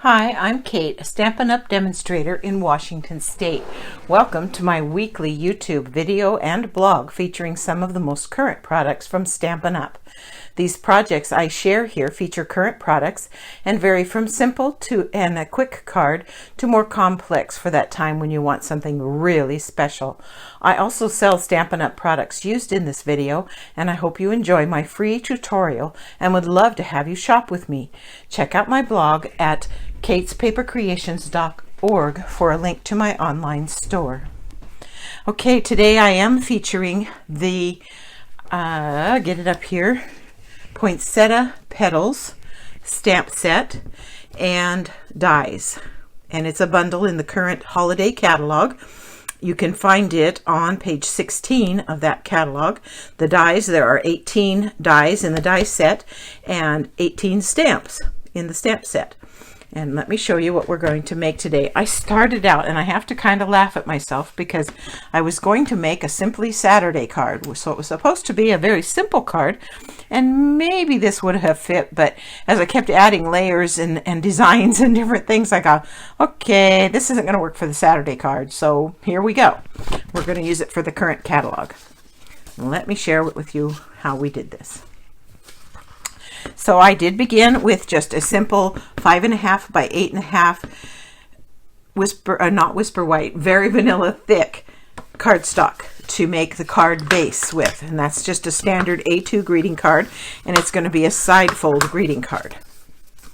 Hi, I'm Kate, a Stampin' Up! Demonstrator in Washington State. Welcome to my weekly YouTube video and blog featuring some of the most current products from Stampin' Up! These projects I share here feature current products and vary from simple to and a quick card to more complex for that time when you want something really special. I also sell Stampin' Up! Products used in this video, and I hope you enjoy my free tutorial and would love to have you shop with me. Check out my blog at katespapercreations.org for a link to my online store. Okay, today I am featuring the, get it up here, Poinsettia Petals stamp set and dies. And it's a bundle in the current holiday catalog. You can find it on page 16 of that catalog. The dies, there are 18 dies in the die set and 18 stamps in the stamp set. And let me show you what we're going to make today. I started out, and I have to kind of laugh at myself because I was going to make a Simply Saturday card. So it was supposed to be a very simple card, and maybe this would have fit, but as I kept adding layers and designs and different things, I got, okay, this isn't going to work for the Saturday card, so here we go. We're going to use it for the current catalog. Let me share with you how we did this. So I did begin with just a simple 5.5 by 8.5 not whisper white, very vanilla thick cardstock to make the card base with, and that's just a standard A2 greeting card, and it's going to be a side fold greeting card.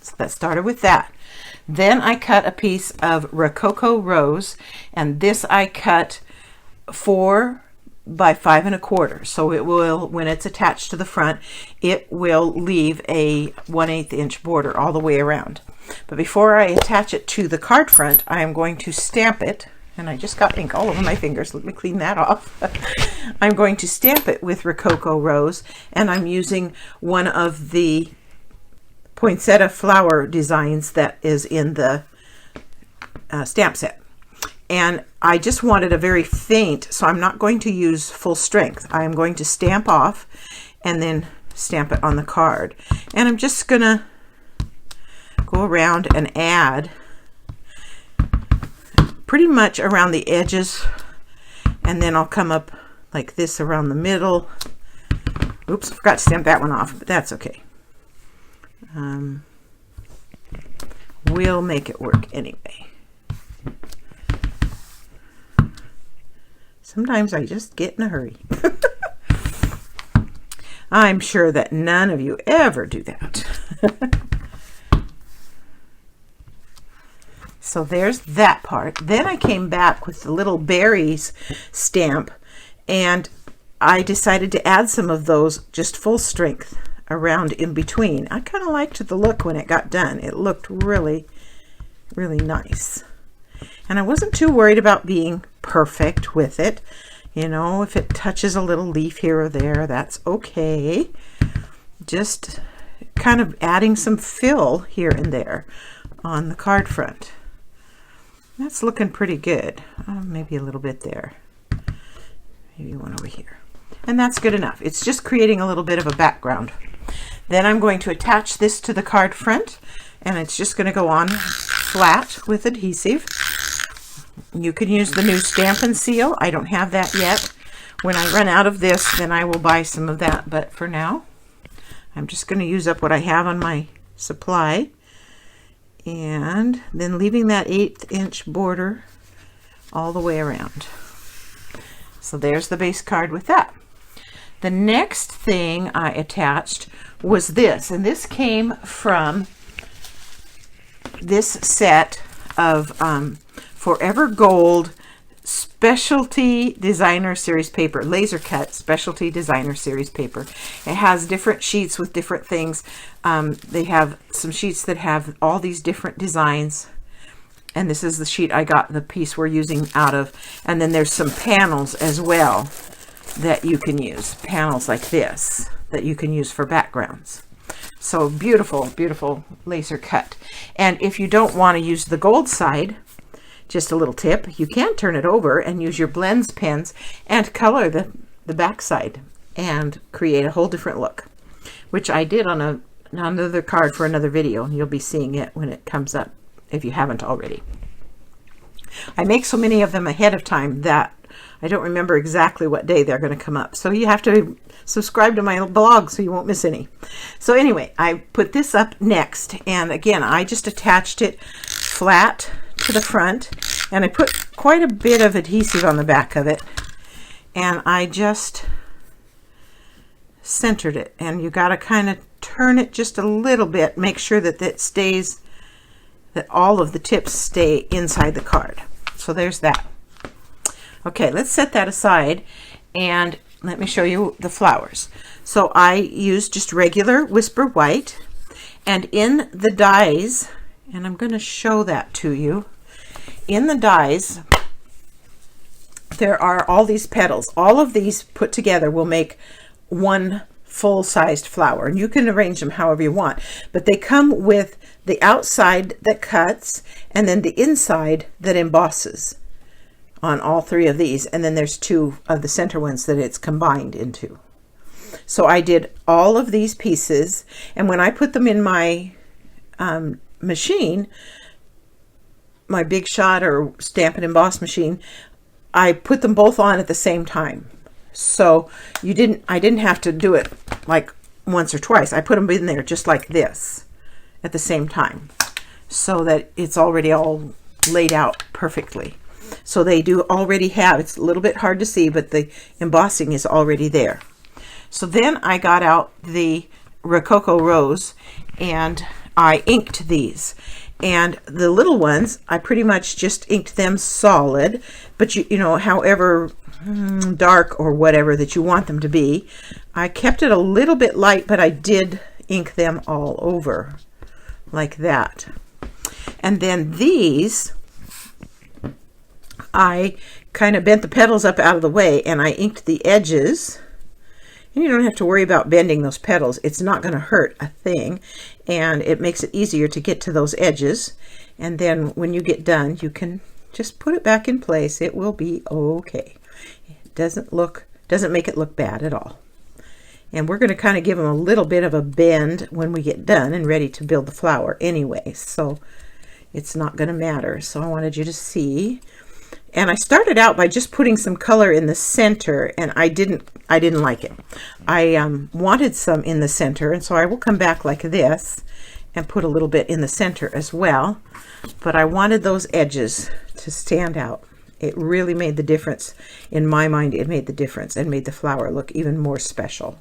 So that started with that. Then I cut a piece of Rococo Rose, and this I cut 4 by 5 1/4, so it will, when it's attached to the front, it will leave a 1/8 inch border all the way around. But before I attach it to the card front, I am going to stamp it, and I just got ink all over my fingers. Let me clean that off. I'm going to stamp it with Rococo Rose, and I'm using one of the poinsettia flower designs that is in the stamp set. And I just wanted a very faint, so I'm not going to use full strength. I'm going to stamp off and then stamp it on the card. And I'm just going to go around and add pretty much around the edges, and then I'll come up like this around the middle. Oops, I forgot to stamp that one off, but that's okay. We'll make it work anyway. Sometimes I just get in a hurry. I'm sure that none of you ever do that. So there's that part. Then I came back with the little berries stamp, and I decided to add some of those just full strength around in between. I kind of liked the look when it got done. It looked really, really nice. And I wasn't too worried about being perfect with it. You know, if it touches a little leaf here or there, that's okay. Just kind of adding some fill here and there on the card front. That's looking pretty good. Maybe a little bit there. Maybe one over here. And that's good enough. It's just creating a little bit of a background. Then I'm going to attach this to the card front, and it's just going to go on flat with adhesive. You can use the new Stampin' Seal. I don't have that yet. When I run out of this, then I will buy some of that. But for now, I'm just going to use up what I have on my supply. And then leaving that 1/8 inch border all the way around. So there's the base card with that. The next thing I attached was this. And this came from this set of Forever Gold Specialty Designer Series paper, laser cut Specialty Designer Series paper. It has different sheets with different things. They have some sheets that have all these different designs, and this is the sheet I got the piece we're using out of. And then there's some panels as well that you can use, panels like this that you can use for backgrounds. So beautiful, beautiful laser cut. And if you don't want to use the gold side, just a little tip, you can turn it over and use your blends pens and color the back side and create a whole different look, which I did on another card for another video, and you'll be seeing it when it comes up if you haven't already. I make so many of them ahead of time that I don't remember exactly what day they're going to come up. So you have to subscribe to my blog so you won't miss any. So anyway, I put this up next. And again, I just attached it flat to the front. And I put quite a bit of adhesive on the back of it. And I just centered it. And you got to kind of turn it just a little bit. Make sure that it stays, that all of the tips stay inside the card. So there's that. Okay, let's set that aside and let me show you the flowers. So I used just regular Whisper White, and in the dies, and I'm going to show that to you, in the dies there are all these petals. All of these put together will make one full-sized flower, and you can arrange them however you want, but they come with the outside that cuts and then the inside that embosses on all three of these, and then there's two of the center ones that it's combined into. So I did all of these pieces, and when I put them in my machine, my Big Shot or Stamp and Emboss machine, I put them both on at the same time. So I didn't have to do it like once or twice. I put them in there just like this at the same time, so that it's already all laid out perfectly. So they do already have, it's a little bit hard to see, but the embossing is already there. So then I got out the Rococo Rose and I inked these. And the little ones, I pretty much just inked them solid, but you know, however dark or whatever that you want them to be. I kept it a little bit light, but I did ink them all over like that. And then these, I kind of bent the petals up out of the way and I inked the edges. And you don't have to worry about bending those petals. It's not going to hurt a thing, and it makes it easier to get to those edges. And then when you get done, you can just put it back in place. It will be okay. It doesn't make it look bad at all. And we're going to kind of give them a little bit of a bend when we get done and ready to build the flower anyway, so it's not going to matter. So I wanted you to see. And I started out by just putting some color in the center, and I didn't like it. I wanted some in the center, and so I will come back like this and put a little bit in the center as well. But I wanted those edges to stand out. It really made the difference. In my mind, it made the difference and made the flower look even more special.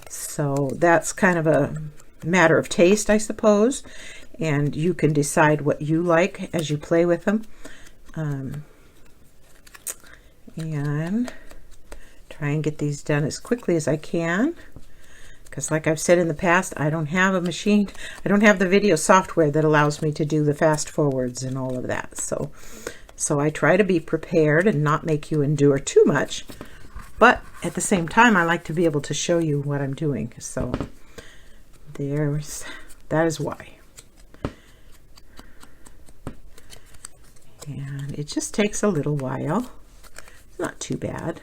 So that's kind of a matter of taste, I suppose. And you can decide what you like as you play with them. And try and get these done as quickly as I can, because like I've said in the past, I don't have a machine, I don't have the video software that allows me to do the fast forwards and all of that. So I try to be prepared and not make you endure too much, but at the same time I like to be able to show you what I'm doing. So that is why. And it just takes a little while. Not too bad.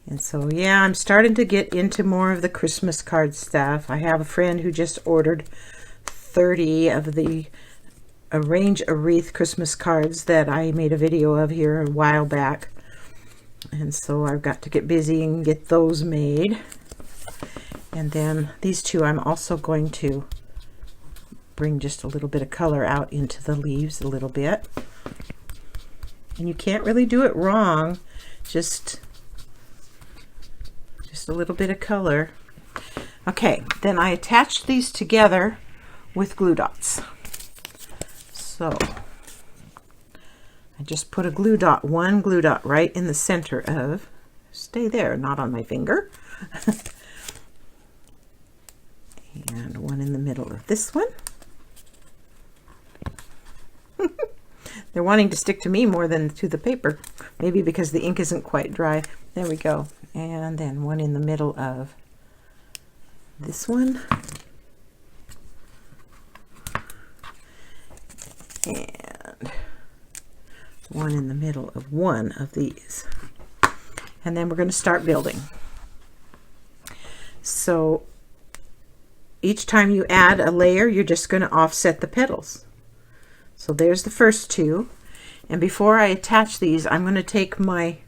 And so yeah, I'm starting to get into more of the Christmas card stuff. I have a friend who just ordered 30 of the Arrange a Wreath Christmas cards that I made a video of here a while back. And so I've got to get busy and get those made. And then these two, I'm also going to bring just a little bit of color out into the leaves a little bit. And you can't really do it wrong, just a little bit of color. Okay, then I attached these together with glue dots. So I just put a glue dot, one glue dot right in the center of, stay there, not on my finger. And one in the middle of this one. They're wanting to stick to me more than to the paper, maybe because the ink isn't quite dry. There we go. And then one in the middle of this one. And one in the middle of one of these. And then we're going to start building. So each time you add a layer, you're just going to offset the petals. So there's the first two. And before I attach these, I'm going to take my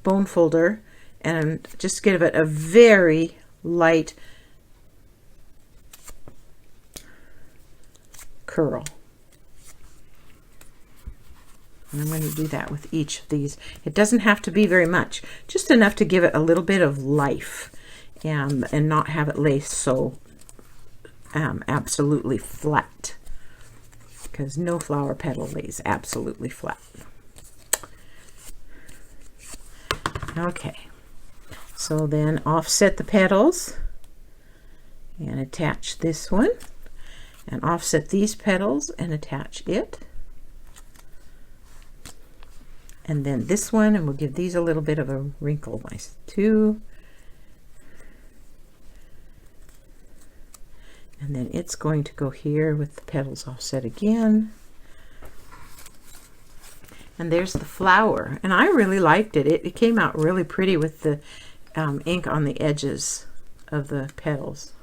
bone folder and just give it a very light curl. And I'm going to do that with each of these. It doesn't have to be very much, just enough to give it a little bit of life and not have it lay so absolutely flat, because no flower petal lays absolutely flat. Okay, so then offset the petals and attach this one, and offset these petals and attach it, and then this one, and we'll give these a little bit of a wrinkle, nice too. And then it's going to go here with the petals offset again. And there's the flower, and I really liked it. It came out really pretty with the ink on the edges of the petals.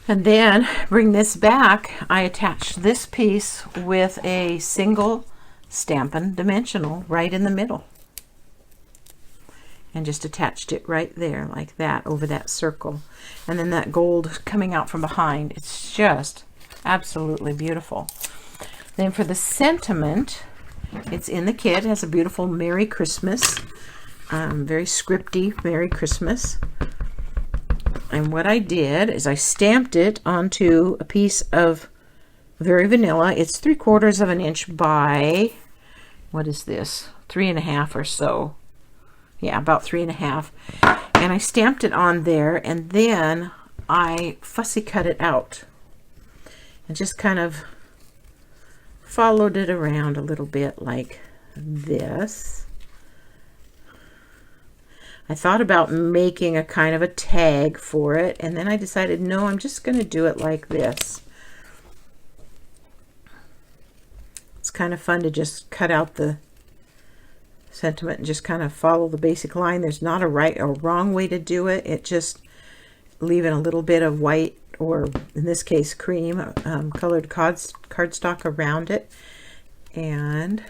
And then bring this back. I attached this piece with a single Stampin' Dimensional right in the middle, and just attached it right there like that over that circle. And then that gold coming out from behind. It's just absolutely beautiful. Then for the sentiment, it's in the kit. It has a beautiful Merry Christmas, very scripty Merry Christmas. And what I did is I stamped it onto a piece of very vanilla. It's 3/4 of an inch by, what is this, 3.5 or so. Yeah, about 3.5. And I stamped it on there, and then I fussy cut it out and just kind of followed it around a little bit like this. I thought about making a kind of a tag for it, and then I decided, no, I'm just going to do it like this. It's kind of fun to just cut out the sentiment and just kind of follow the basic line. There's not a right or wrong way to do it. It just leaving a little bit of white, or in this case cream, colored cardstock around it, and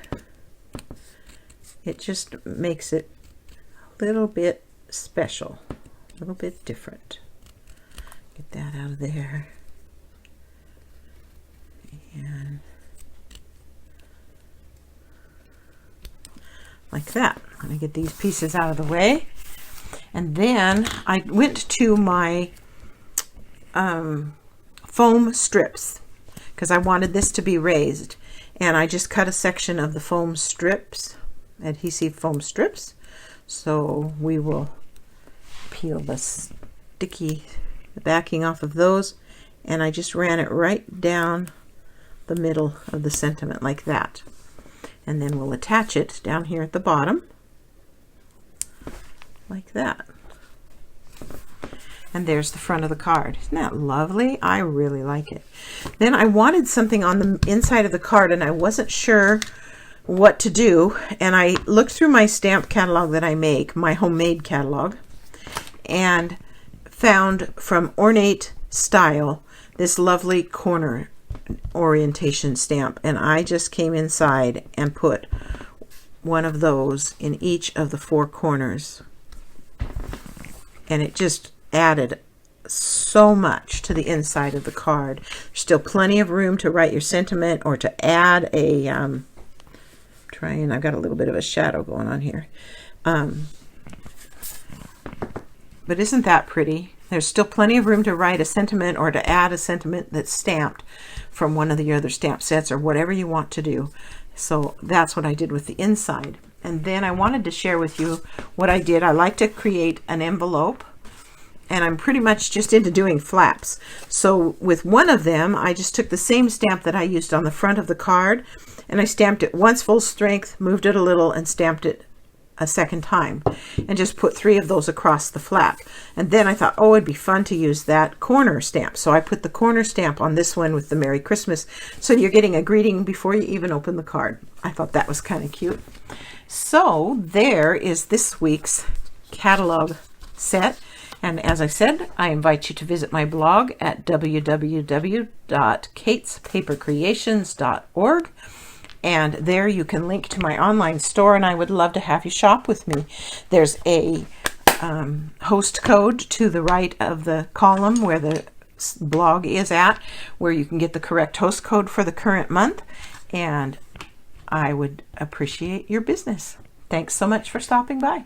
it just makes it a little bit special, a little bit different. Get that out of there. And like that. Let me get these pieces out of the way. And then I went to my foam strips, because I wanted this to be raised. And I just cut a section of the foam strips, adhesive foam strips. So we will peel the backing off of those, and I just ran it right down the middle of the sentiment like that. And then we'll attach it down here at the bottom like that. And there's the front of the card. Isn't that lovely? I really like it. Then I wanted something on the inside of the card, and I wasn't sure what to do, and I looked through my stamp catalog that I make, my homemade catalog, and found from Ornate Style this lovely corner orientation stamp, and I just came inside and put one of those in each of the 4 corners, and it just added so much to the inside of the card. There's still plenty of room to write your sentiment or to add a I've got a little bit of a shadow going on here, but isn't that pretty? There's still plenty of room to write a sentiment or to add a sentiment that's stamped from one of the other stamp sets or whatever you want to do. So that's what I did with the inside. And then I wanted to share with you what I did. I like to create an envelope, and I'm pretty much just into doing flaps. So with one of them, I just took the same stamp that I used on the front of the card, and I stamped it once full strength, moved it a little, and stamped it a second time, and just put 3 of those across the flap. And then I thought, oh, it'd be fun to use that corner stamp. So I put the corner stamp on this one with the Merry Christmas. So you're getting a greeting before you even open the card. I thought that was kind of cute. So there is this week's catalog set. And as I said, I invite you to visit my blog at www.katespapercreations.org. And there you can link to my online store, and I would love to have you shop with me. There's a host code to the right of the column where the blog is at, where you can get the correct host code for the current month. And I would appreciate your business. Thanks so much for stopping by.